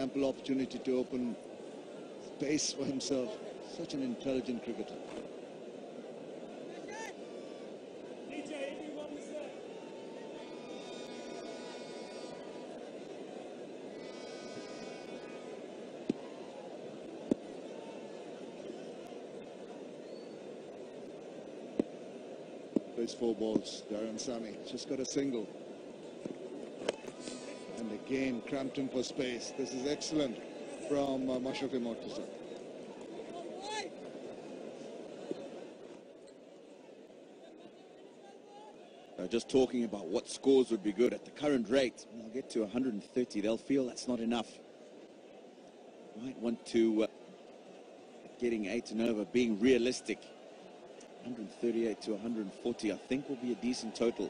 ample opportunity to open space for himself. Such an intelligent cricketer. Plays 4 balls. Darren Sammy just got a single. And again cramped him for space. This is excellent from Mashrafi Mortaza. Just talking about what scores would be good at the current rate. They'll get to 130. They'll feel that's not enough. Might want to getting 8 and over, being realistic. 138 to 140, I think, will be a decent total.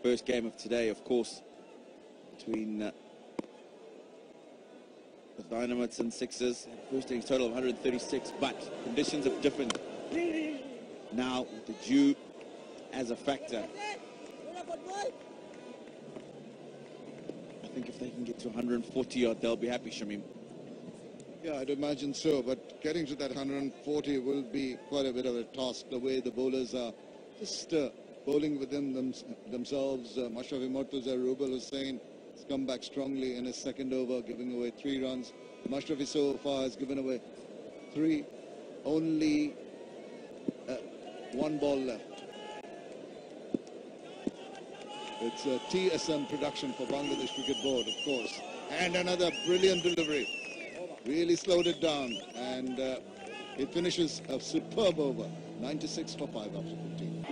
First game of today, of course, between the Dynamites and Sixers. First innings total of 136, but conditions are different now with the dew as a factor. I think if they can get to 140 odd, they'll be happy, Shamim. Yeah, I'd imagine so, but getting to that 140 will be quite a bit of a task, the way the bowlers are just bowling within themselves. Mashrafi Mortaza, Rubel Hussain has come back strongly in his second over, giving away 3 runs. Mashrafi so far has given away 3, only 1 ball left. It's a TSM production for Bangladesh Cricket Board, of course. And another brilliant delivery. Really slowed it down, and it finishes a superb over. 96 for 5 after 15.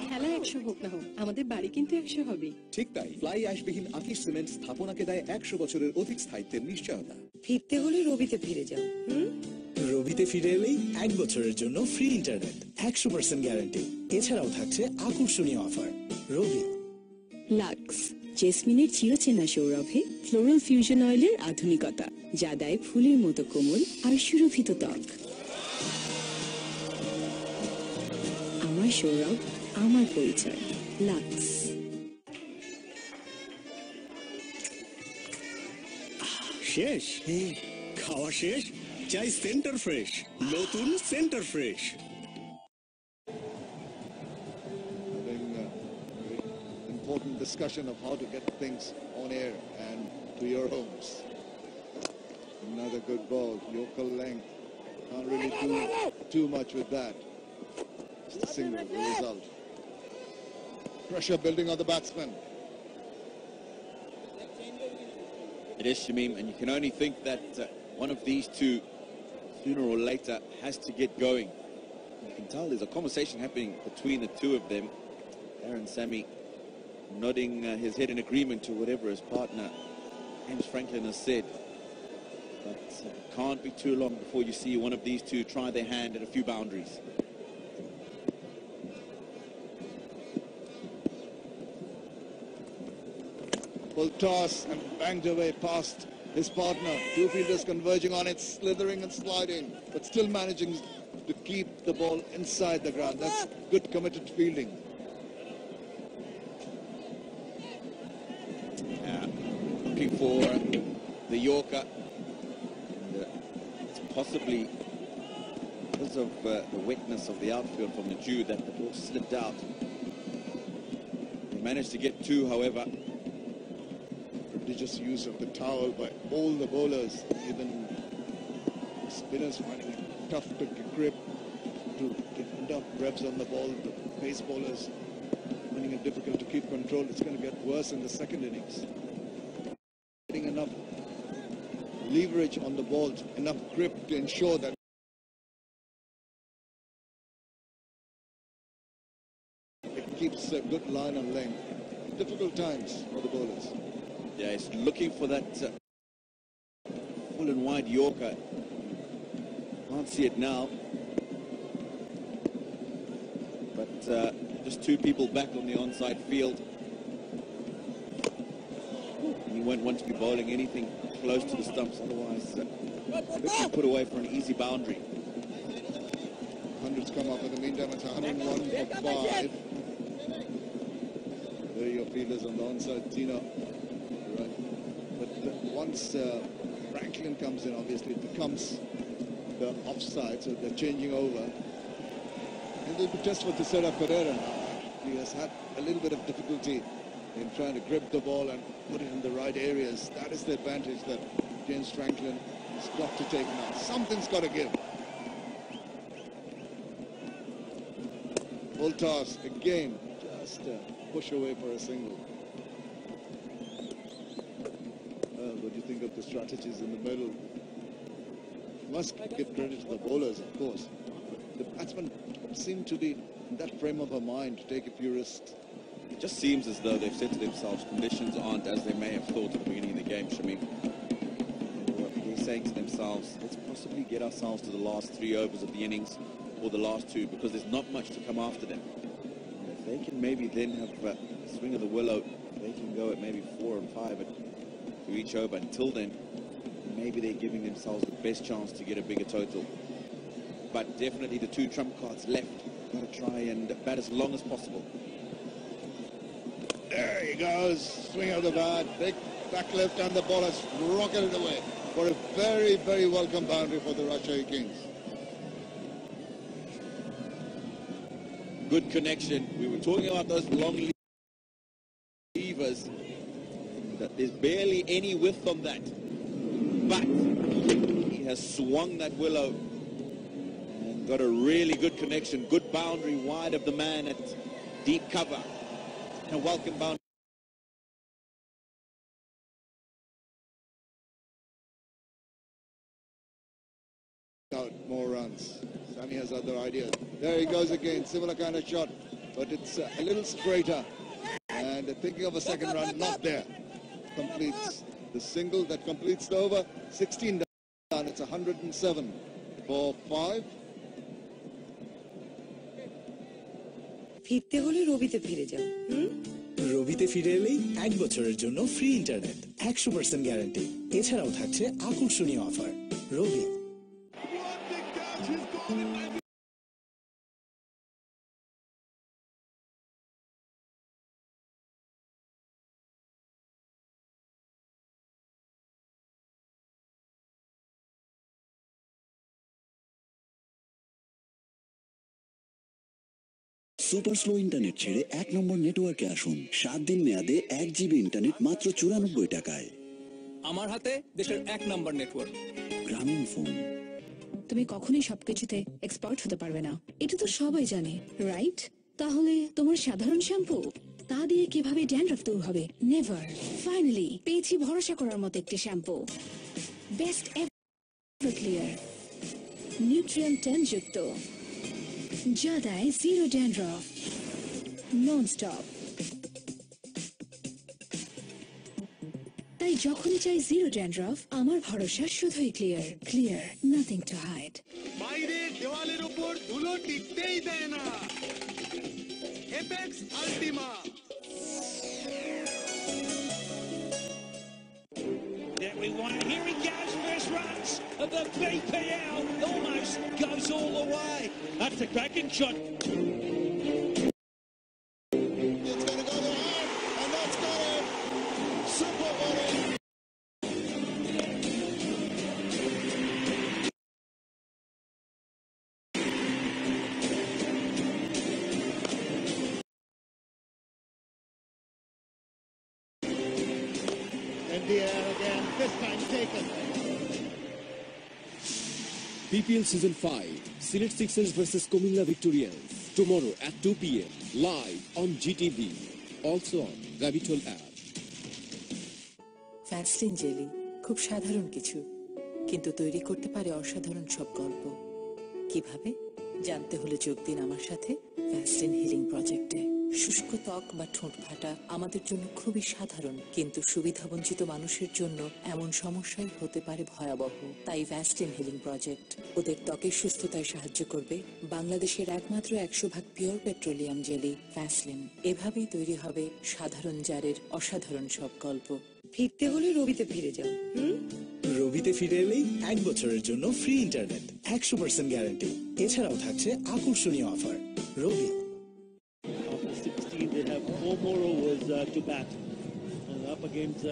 খেলা 100 হোক না হোক, আমাদের বাড়ি কিন্তু 100 হবে। ঠিক তাই, ফ্লাই অ্যাশবিহীন আকিশ সিমেন্ট স্থাপনাকে দেয় 100 বছরের অধিক স্থায়িত্বের নিশ্চয়তা। ফিরতে হলে রবিতে ফিরে যাও। রবিতে ফিরে এলেই 1 বছরের জন্য ফ্রি ইন্টারনেট, 100% গ্যারান্টি। এছাড়াও থাকছে আকর্ষণীয় অফার। রবি। লাক্স জেসমিনের চিরচেনা সৌরভে ফ্লোরাল ফিউশন অয়েলের আধুনিকতা, যা দেয় ফুলের মতো কোমল আর সুরভিত ত্বক। আমার সৌরভ, আমার পরিচয়, লাক্স। শেষ খাওয়া শেষ, চাই সেন্টার ফ্রেশ, নতুন centre fresh. Important discussion of how to get things on air and to your homes. Another good ball, Yorker length. Can't really do too much with that. Just a single, the result. Pressure building on the batsman. It is, Shamim, and you can only think that one of these two, sooner or later, has to get going. You can tell there's a conversation happening between the two of them. Aaron Sammy nodding his head in agreement to whatever his partner, James Franklin, has said. But it can't be too long before you see one of these two try their hand at a few boundaries. Full toss and banged away past his partner. 2 fielders converging on it, slithering and sliding, but still managing to keep the ball inside the ground. That's good committed fielding. Looking for the Yorker. It's possibly because of the wetness of the outfield from the dew that the ball slipped out. They managed to get 2, however. Prodigious use of the towel by all the bowlers, even spinners finding it tough to grip, to get enough reps on the ball. The pace bowlers finding it difficult to keep control. It's going to get worse in the second innings. Getting enough leverage on the ball, enough grip to ensure that it keeps a good line and length. Difficult times for the bowlers. Yeah, he's looking for that full and wide Yorker. Can't see it now. But just 2 people back on the onside field. And you won't want to be bowling anything close to the stumps, otherwise could be put away for an easy boundary. 100's come up in the meantime. It's 101 for 5. your fielders on the onside, Tino. Right. But once Franklin comes in, obviously it becomes the offside, so they're changing over. And it'll be just for Teixeira Pereira now. He has had a little bit of difficulty in trying to grip the ball and put it in the right areas. That is the advantage that James Franklin has got to take now. Something's got to give. Full toss again, just push away for a single. What do you think of the strategies in the middle? Must give credit to the bowlers, of course. The batsmen seem to be in that frame of a mind to take a few risks. It just seems as though they've said to themselves, conditions aren't as they may have thought at the beginning of the game, Shamim. They're saying to themselves, let's possibly get ourselves to the last 3 overs of the innings, or the last 2, because there's not much to come after them. And if they can maybe then have a swing of the willow, they can go at maybe 4 and 5 to each over. Until then, maybe they're giving themselves the best chance to get a bigger total. But definitely the 2 trump cards left. Got to try and bat as long as possible. There he goes, swing of the bat, big back left, and the ball has rocketed away for a very, very welcome boundary for the Rajahahi Kings. Good connection. We were talking about those long levers. There's barely any width on that. But he has swung that willow and got a really good connection. Good boundary wide of the man at deep cover. And a welcome boundary. Out more runs. Sammy has other ideas. There he goes again, similar kind of shot, but it's a little straighter. And thinking of a second run, not there. Completes the single that completes the over. 16 done. It's 107 for 5. ফিরতে হলে রবিতে ফিরে যাও। রবিতে ফিরে এলেই 1 বছরের জন্য free internet, 100% guarantee. এছাড়াও থাকছে আকর্ষণীয় অফার। রবি। সুপার স্লো ইন্টারনেট ছেড়ে 1 নম্বর নেটওয়ার্কে আসুন। 7 দিন মেয়াদে 1 জিবি ইন্টারনেট মাত্র 94 টাকায়। আমার হাতে দেশের 1 নম্বর নেটওয়ার্ক। গ্রামীণ ফোন। তুমি কখনোই সবকিছুতে এক্সপার্ট হতে পারবে না, এটা তো সবাই জানে, রাইট? তাহলে তোমার সাধারণ শ্যাম্পু, তা দিয়ে কিভাবে ড্যান্ড্রাফ দূর হবে? নেভার। ফাইনালি পেয়েছি ভরসা করার মতো একটি shampoo, best ever clear, nutrient 10 যুক্ত, যা দেয় 0 ড্যান্ড্রাফ, নন স্টপ। তাই যখনই চাই 0 ড্যান্ড্রাফ, আমার ভরসা শুধুই Clear. Clear, nothing to hide. বাইরে দেওয়ালের উপর ধুলো টিকতেই দেয় না। Apex Ultima. There we want. Here he goes, first runs of the BPL. Almost goes all the way. That's a cracking shot. It's going to go to hard, and that's got it. Super bowling. In the air again, this time taken. BPL Season 5, Silet Sixers versus Comilla Victorians. Tomorrow at 2 p.m. live on GTV. Also on Gabitol app. Vaseline jelly খুব সাধারণ কিছু, কিন্তু তৈরি করতে পারে অসাধারণ সব গল্প। কিভাবে জানতে হলে যোগ দিন আমার সাথে ভ্যাসলিন হিলিং প্রজেক্টে। শুষ্ক ত্বক বা ঠোঁট ফাটা আমাদের জন্য খুবই সাধারণ, কিন্তু সুবিধাবঞ্চিত মানুষের জন্য এমন সমস্যাই হতে পারে ভয়াবহ। তাই ভ্যাসলিন হিলিং প্রজেক্ট ওদের ত্বকের সুস্থতায় সাহায্য করবে। বাংলাদেশের একমাত্র 100% পিওর পেট্রোলিয়াম জেলি ভ্যাসলিন। এভাবেই তৈরি হবে সাধারণ জারের অসাধারণ সব গল্প। ফিরতে হলে রবিতে ফিরে যাও। রবিতে ফিরে এলেই 1 বছরের জন্য ফ্রি ইন্টারনেট, 100% গ্যারান্টি। এছাড়াও থাকছে আকর্ষণীয় offer. Rabi. After 16, they have 4 more overs to bat. And up against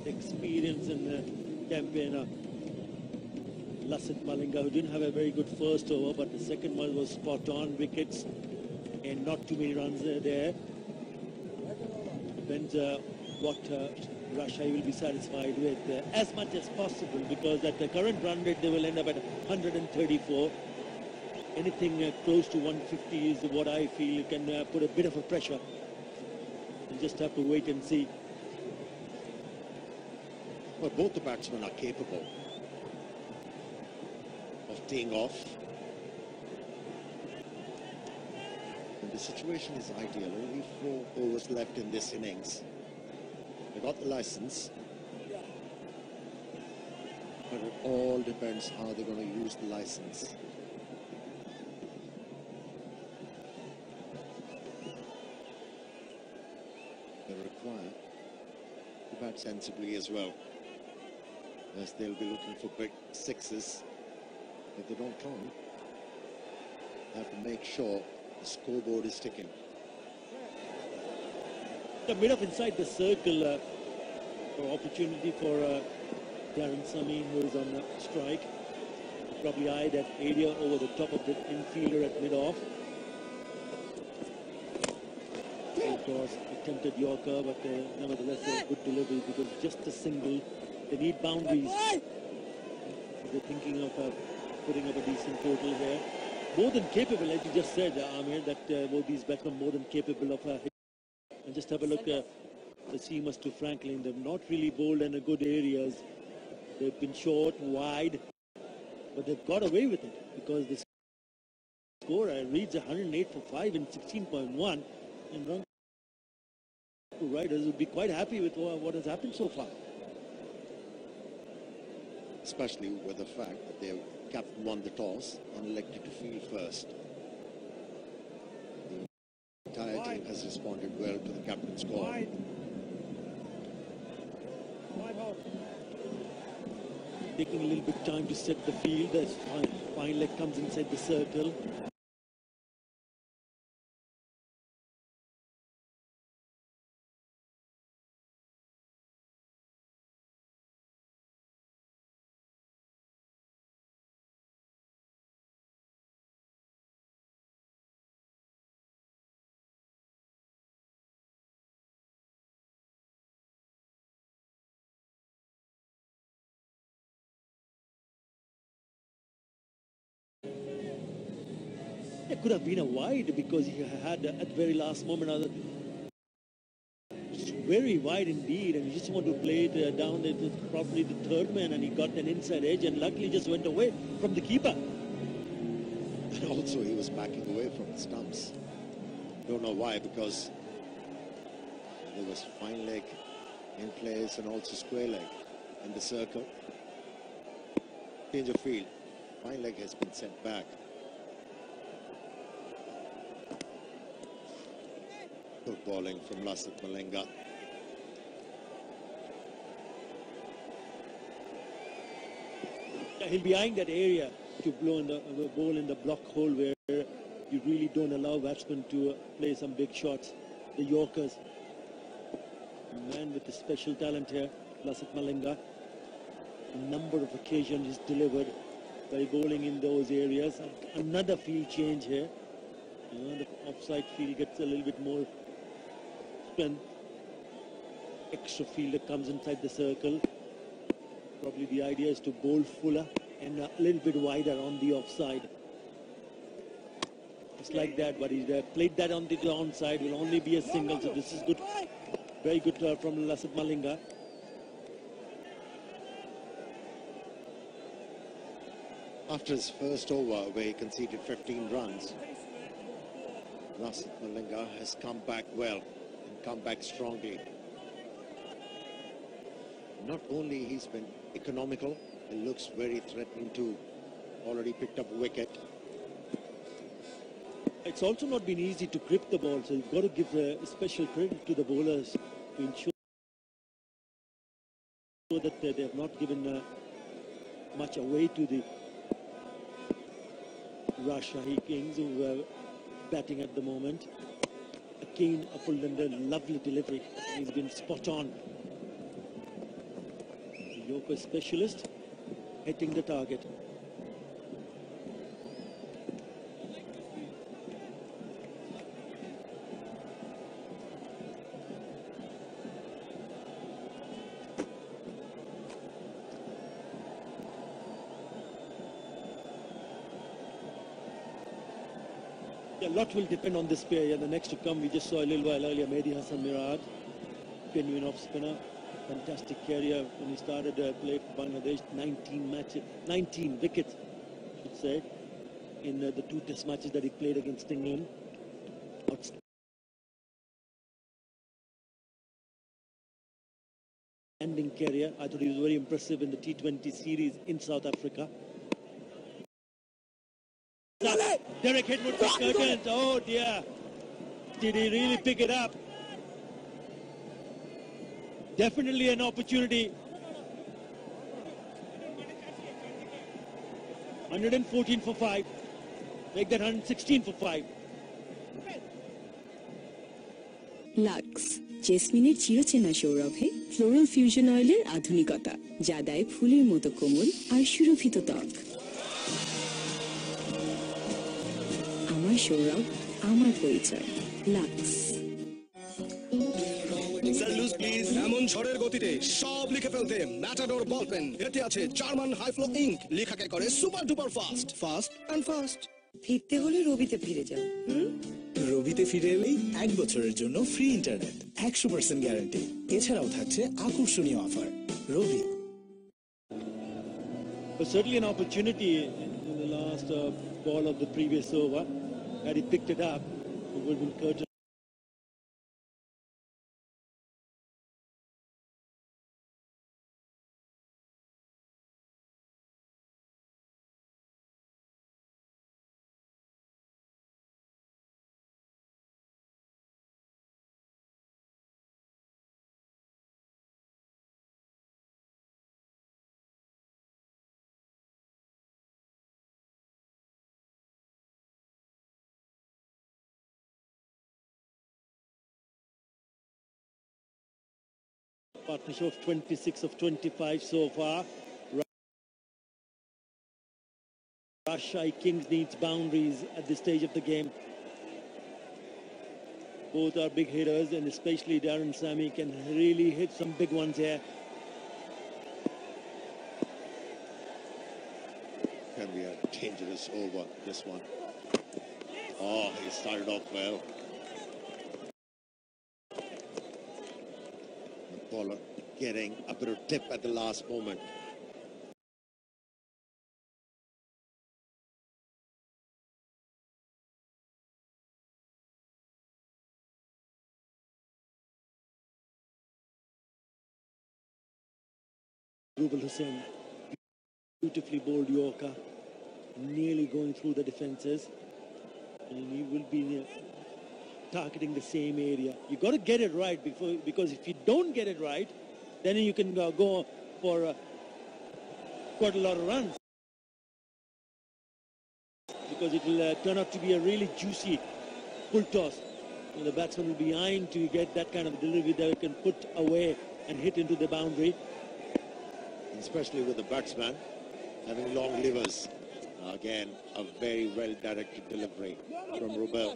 experience and campaigner Lasith Malinga, who didn't have a very good first over, but the second one was spot on, wickets and not too many runs there. Depends what Rajahahi will be satisfied with as much as possible, because at the current run rate they will end up at 134. Anything close to 150 is what I feel can put a bit of a pressure. You just have to wait and see. Well, both the batsmen are capable of teeing off. And the situation is ideal. Only 4 overs left in this innings. They got the license. But it all depends how they're going to use the license. They require to bat sensibly as well, as they'll be looking for big sixes. If they don't come, they have to make sure the scoreboard is ticking. A bit of inside the circle for opportunity for Darren Sammy, who is on the strike. Probably eyed that area over the top of the infielder at mid-off. Of course, attempted Yorker, but nevertheless a good delivery, because just a single. They need boundaries. They're thinking of putting up a decent total here. More than capable, as you just said, Amir, that both these batsmen are more than capable of hitting. And just have a look at the seamers to Franklin. They've not really bowled in a good areas. They've been short, wide, but they've got away with it, because the score reads 108 for 5 in 16.1, and Rangpur Riders would be quite happy with what has happened so far. Especially with the fact that their captain won the toss and elected to field first. The entire team has responded well to the captain's call. Taking a little bit time to set the field as fine leg comes inside the circle. It could have been a wide, because he had at the very last moment very wide indeed, and he just wanted to play it down probably the third man, and he got an inside edge and luckily just went away from the keeper. And also he was backing away from the stumps. Don't know why, because there was fine leg in place and also square leg in the circle. Change of field. Fine leg has been sent back. Good bowling from Lasith Malinga. He'll be eyeing that area to blow in the bowl in the block hole, where you really don't allow batsmen to play some big shots. The Yorkers. A man with a special talent here, Lasith Malinga. A number of occasions he's delivered by bowling in those areas. Another field change here. The offside field gets a little bit more strength. Extra fielder comes inside the circle. Probably the idea is to bowl fuller and a little bit wider on the offside. Just like that, but he's played that on the onside. Will only be a single, so this is good. Very good from Lasith Malinga. After his first over, where he conceded 15 runs, Lasith Malinga has come back well and come back strongly. Not only he's been economical, it looks very threatening too. Already picked up a wicket. It's also not been easy to grip the ball, so you've got to give special credit to the bowlers to ensure that they have not given much away to the Rajahahi Kings, who are batting at the moment. again a full and a lovely delivery. He's been spot on. Yorker specialist hitting the target. A lot will depend on this pair. The next to come, we just saw a little while earlier, Mehdi Hassan Mirad, genuine off spinner, fantastic career when he started play for Bangladesh. 19 matches, 19 wickets, I should say, in the 2 test matches that he played against England. Outstanding career. I thought he was very impressive in the T20 series in South Africa. Derek Hedwood for curtains. Oh dear. Did he really pick it up? Definitely an opportunity. 114 for 5. Make that 116 for 5. Lux জেসমিনের চিরচেনা সৌরভে floral fusion অয়েলের আধুনিকতা যা দেয় ফুলের মতো কোমল আর সুরভিত ত্বক। আমার সৌরভ, আমার পরিচয়, লাক্স। এমন ঝড়ের গতিতে সব লিখে ফেলতে ম্যাটাডোর বল পেন। এতে আছে জার্মান হাই ফ্লো ইঙ্ক, লেখাকে করে super duper fast, fast and fast. ফিরতে হলে রবিতে ফিরে যাও। রবিতে ফিরে এলেই 1 বছরের জন্য ফ্রি ইন্টারনেট, 100% গ্যারান্টি। এছাড়াও থাকছে আকর্ষণীয় offer. Robi. But certainly an opportunity in the last ball of the previous over. Had he picked it up, it would have been curtain. Partnership of 26 of 25 so far. Rajahahi Kings needs boundaries at this stage of the game. Both are big hitters, and especially Darren Sammy can really hit some big ones here. Can be a dangerous over, this one. Oh, he started off well. The bowler getting a bit of tip at the last moment. Rubal Hussain, beautifully bowled Yorker, nearly going through the defences, and he will be targeting the same area. You got to get it right because if you don't get it right, then you can go for quite a lot of runs, because it will turn out to be a really juicy full toss. And the batsman will be eyeing to get that kind of delivery that he can put away and hit into the boundary. Especially with the batsman having long levers. Again, a very well-directed delivery from Rubel.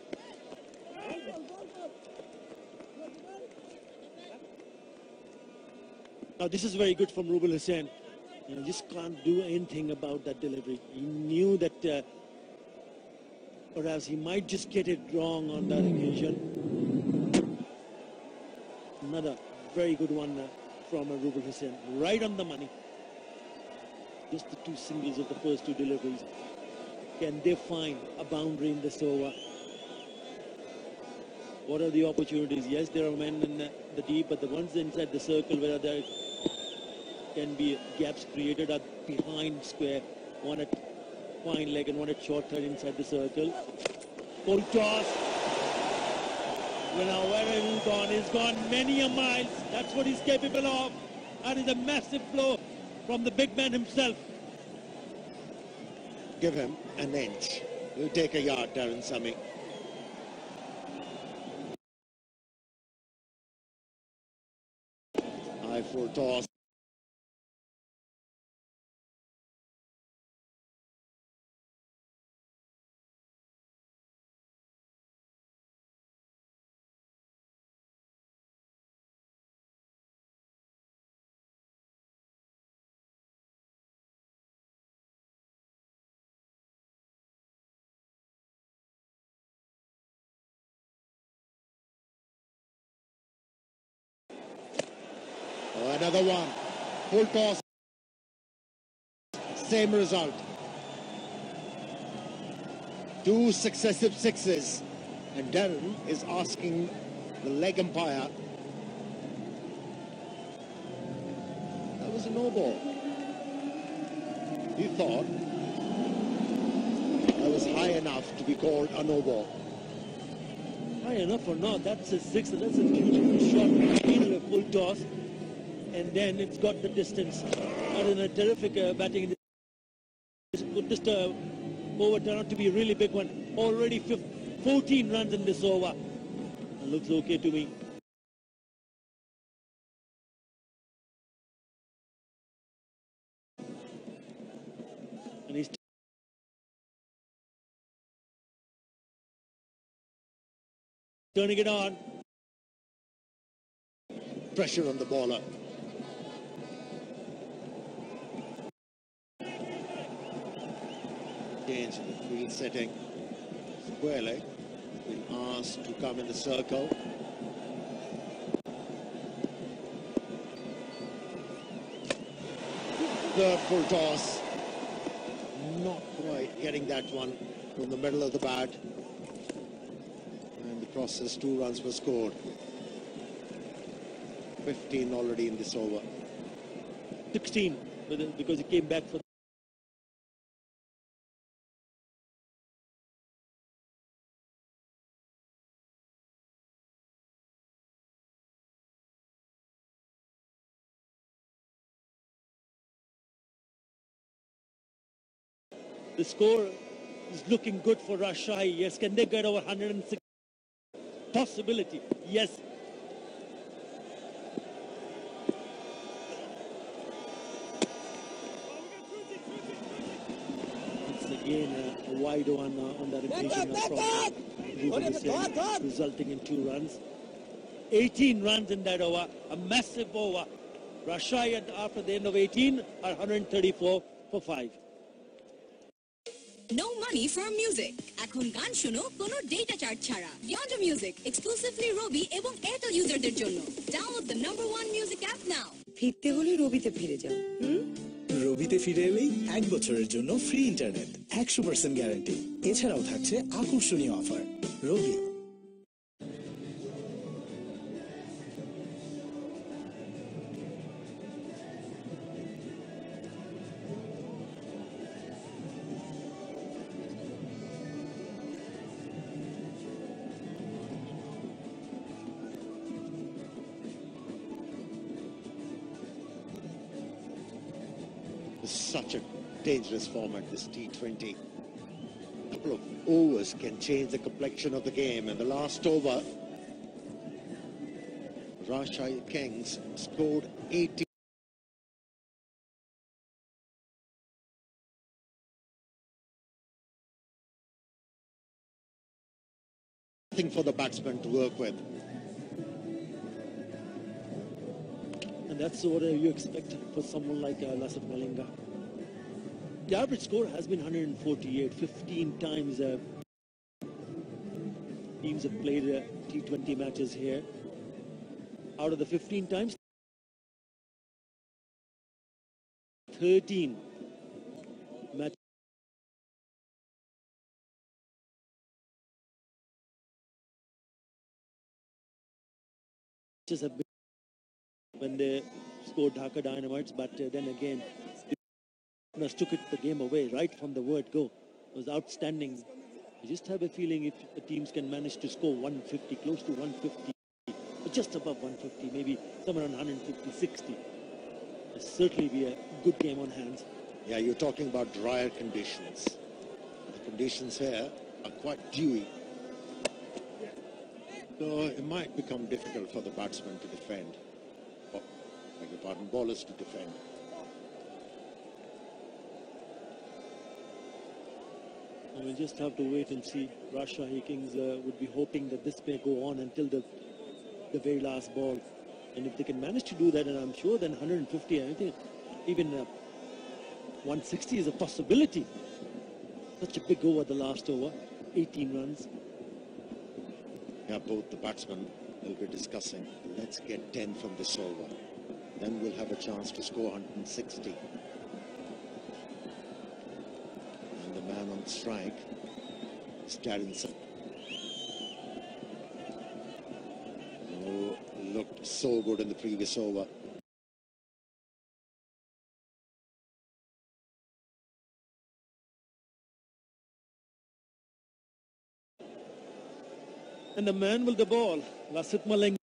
Now this is very good from Rubal Hussain. You just can't do anything about that delivery. He knew that perhaps he might just get it wrong on that occasion. Another very good one from Rubal Hussain, right on the money. Just the 2 singles of the first 2 deliveries. Can they find a boundary in this over? What are the opportunities? Yes, there are men in the deep, but the ones inside the circle where there can be gaps created are behind square. One at fine leg and one at short third inside the circle. Full toss. Well, now where he's gone? He's gone many a miles. That's what he's capable of. That is a massive blow from the big man himself. Give him an inch. He'll take a yard, Darren Sammy. High full toss. Oh, another one. Full toss. Same result. 2 successive sixes. And Darren is asking the leg umpire. That was a no ball. He thought that was high enough to be called a no ball. High enough or not, that's a six. That's a beautiful shot. Either a full toss, and then it's got the distance. Other than a terrific batting. Could this over turn out to be a really big one? Already 14 runs in this over. It looks okay to me. And he's turning it on. Pressure on the bowler. Change in the field setting. Squarely been asked to come in the circle. Third full toss. Not quite getting that one from the middle of the bat. And the process, 2 runs were scored. 15 already in this over. 16 because he came back for. The score is looking good for Rajahahi. Yes, can they get over 106? Possibility, yes. It's again a wide one on that occasion from resulting in 2 runs. 18 runs in that over, a massive over. Rajahahi after the end of 18 are 134 for 5. No money for music. এখন গান শোনো কোনো data charge ছাড়া। Yonder Music exclusively Robi এবং Airtel userদের জন্য। Download the #1 music app now. ফিরতে হলে রবিতে ফিরে যাও। রবিতে ফিরে এলেই 1 বছরের জন্য ফ্রি ইন্টারনেট, 100% গ্যারান্টি। এছাড়াও থাকছে আকর্ষণীয় offer. Robi. Such a dangerous format, this T20. A couple of overs can change the complexion of the game, and the last over, Rajahahi Kings scored 80. Nothing for the batsman to work with. And that's what you expect for someone like Lasat Malinga. The average score has been 148. 15 times teams have played T20 matches here. Out of the 15 times, 13 matches have been when they scored Dhaka Dynamites, but then again, took the game away right from the word go. It was outstanding. I just have a feeling if the teams can manage to score 150, close to 150, or just above 150, maybe somewhere around 150, 60, it'll certainly be a good game on hands. Yeah, you're talking about drier conditions. The conditions here are quite dewy. So it might become difficult for the batsman to defend. pardon, bowlers to defend. We'll just have to wait and see. Rajahahi Kings would be hoping that this may go on until the very last ball. And if they can manage to do that, and I'm sure then 150, I think even 160 is a possibility. Such a big over the last over, 18 runs. Yeah, both the batsmen will be discussing, let's get 10 from this over. Then we'll have a chance to score 160. And the man on strike is Darren Sam. Oh, looked so good in the previous over. And the man with the ball, Lasith Malinga.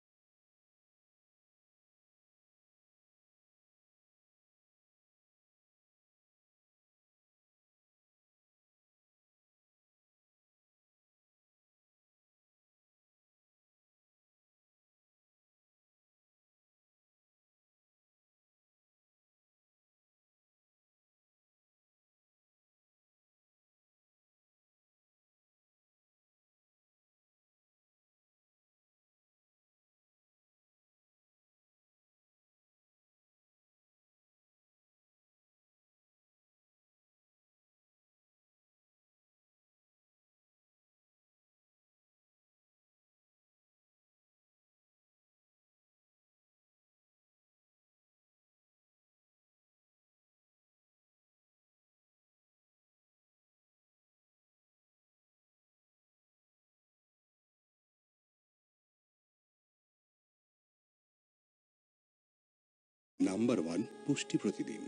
Number 1 পুষ্টি প্রতিদিন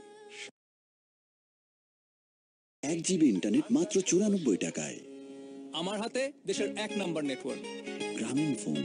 1 GB internet মাত্র 94 টাকায়। আমার হাতে দেশের 1 number network গ্রামীণ phone.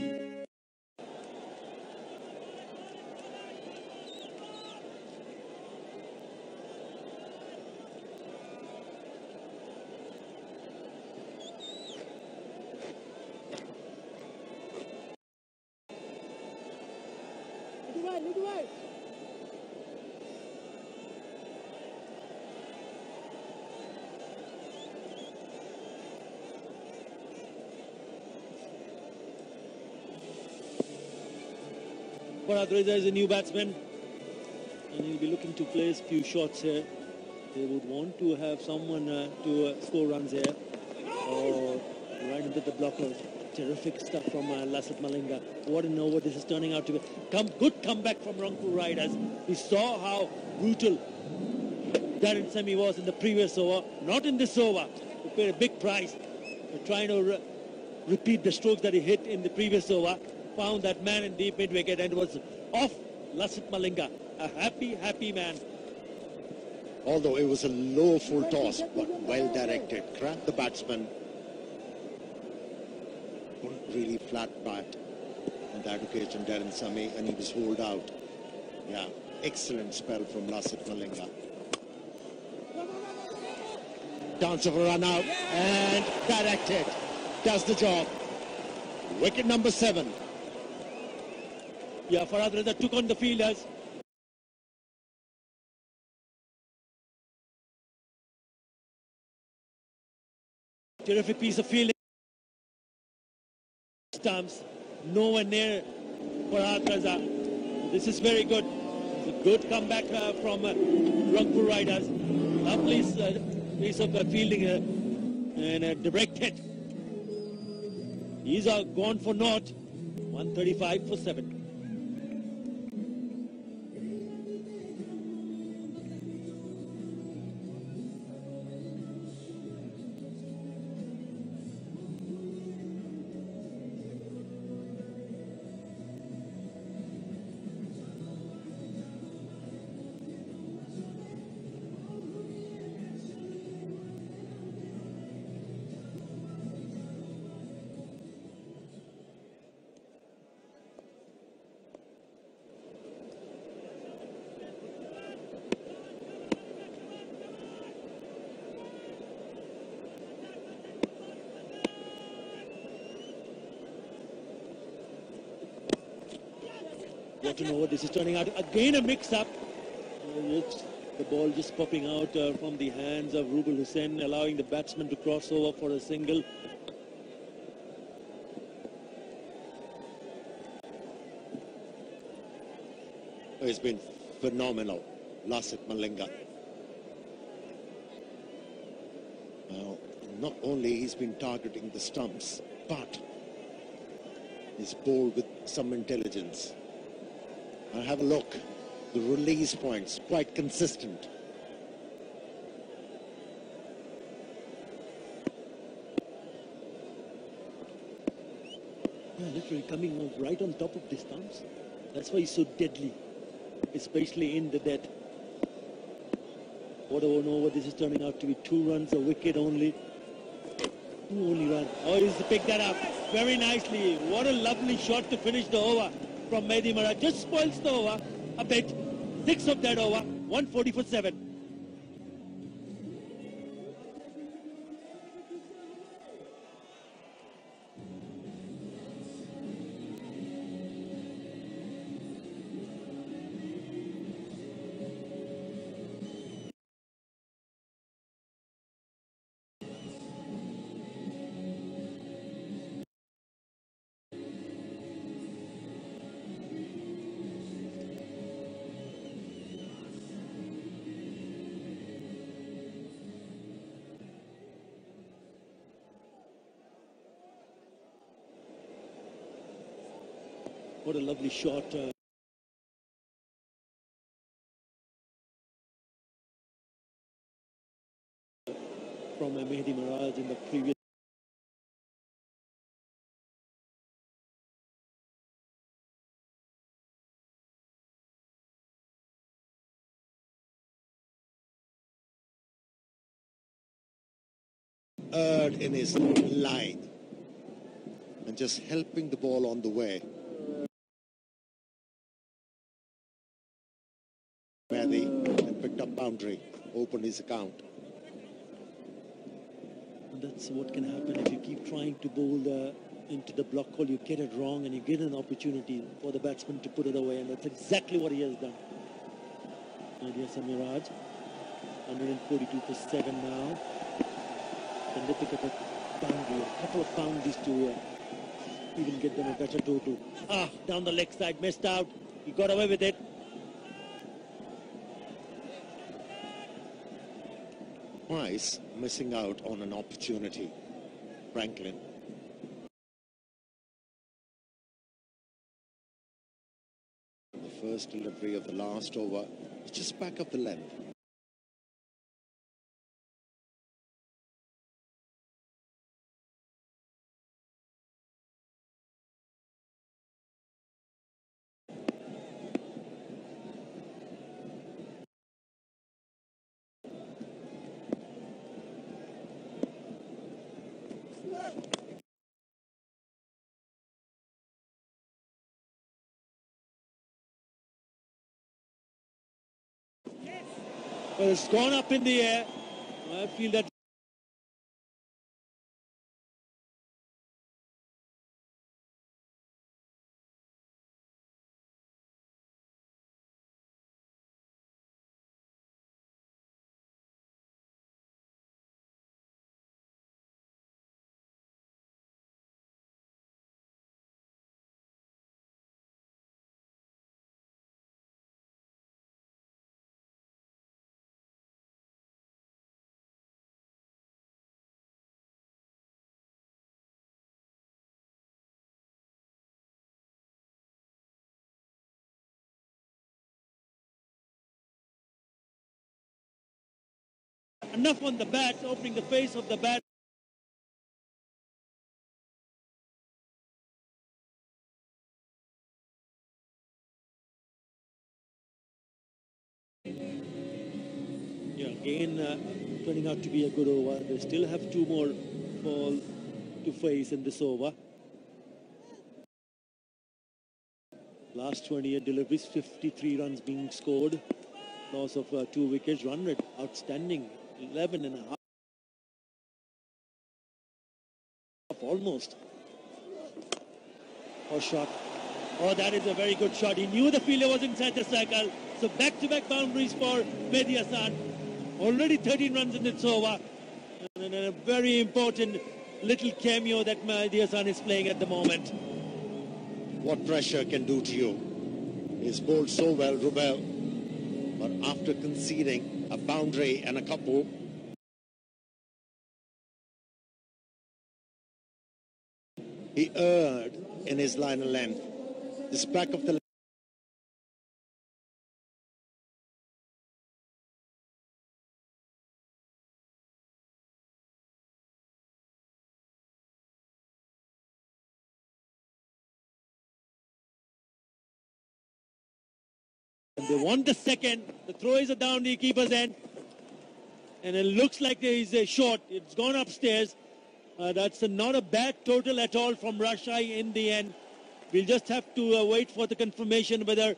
Farhad Reza is a new batsman, and he'll be looking to place a few shots here. They would want to have someone to score runs here. Oh, right into the blocker. Terrific stuff from Lasith Malinga. What an over this is turning out to be. Good comeback from Rangpur Riders. We saw how brutal Darren Semi was in the previous over. Not in this over. He paid a big price. They're trying to repeat the strokes that he hit in the previous over. Found that man in deep mid-wicket and was off Lasith Malinga. A happy man. Although it was a low full toss, but well directed. Cracked the batsman. Really flat bat on that occasion, Darren Sami, and he was holed out. Yeah, excellent spell from Lasith Malinga. Dance of a run out and directed. Does the job. Wicket number 7. Yeah, Farhad Reza took on the fielders. Terrific piece of fielding. Stumps nowhere near Farhad Reza. This is very good. It's a good comeback from Rangpur Riders. Lovely piece of fielding and directed. He's gone for naught. 135 for 7. What an over this is turning out. Again a mix-up. The ball just popping out from the hands of Rubel Hussain, allowing the batsman to cross over for a single. He's been phenomenal, Lasith Malinga. Now, not only he's been targeting the stumps, but he's bowled with some intelligence. Now have a look. The release points, quite consistent. Yeah, literally coming out right on top of the stumps. That's why he's so deadly, especially in the dead. What an over this is turning out to be. 2 runs, a wicket only. 2 only runs. Oh, he's picked that up very nicely. What a lovely shot to finish the over from Mehdi Maraj. Just spoils the over a bit. 6 of that over, 140 for 7. What a lovely shot. From Mehdi Maraj in the previous. In his line and just helping the ball on the way. Mehdi and picked up boundary, opened his account. That's what can happen if you keep trying to bowl into the block hole. You get it wrong and you get an opportunity for the batsman to put it away, and that's exactly what he has done. And yes, Miraj, 142 for 7 now. Can they pick up a boundary, a couple of boundaries to even get them a better total? Down the leg side, missed out. He got away with it. Twice missing out on an opportunity, Franklin. The first delivery of the last over is just back of the length. Well, it's gone up in the air. I feel that enough on the bat, opening the face of the bat. Yeah, again, turning out to be a good over. They still have 2 more ball to face in this over. Last 28 deliveries, 53 runs being scored. Loss of 2 wickets, run rate outstanding, 11 and a half. Almost. Or shot. Oh, that is a very good shot. He knew the fielder was inside the circle. So back-to-back boundaries for Mehdi Hasan. Already 13 runs in this over. And a very important little cameo that Mehdi Hasan is playing at the moment. What pressure can do to you. He's bowled so well, Rubel. But after conceding a boundary and a couple, he erred in his liner length. This back of the And they want the second. The throw is down the keeper's end. And it looks like there is a shot. It's gone upstairs. That's not a bad total at all from Rajahahi in the end. We'll just have to wait for the confirmation whether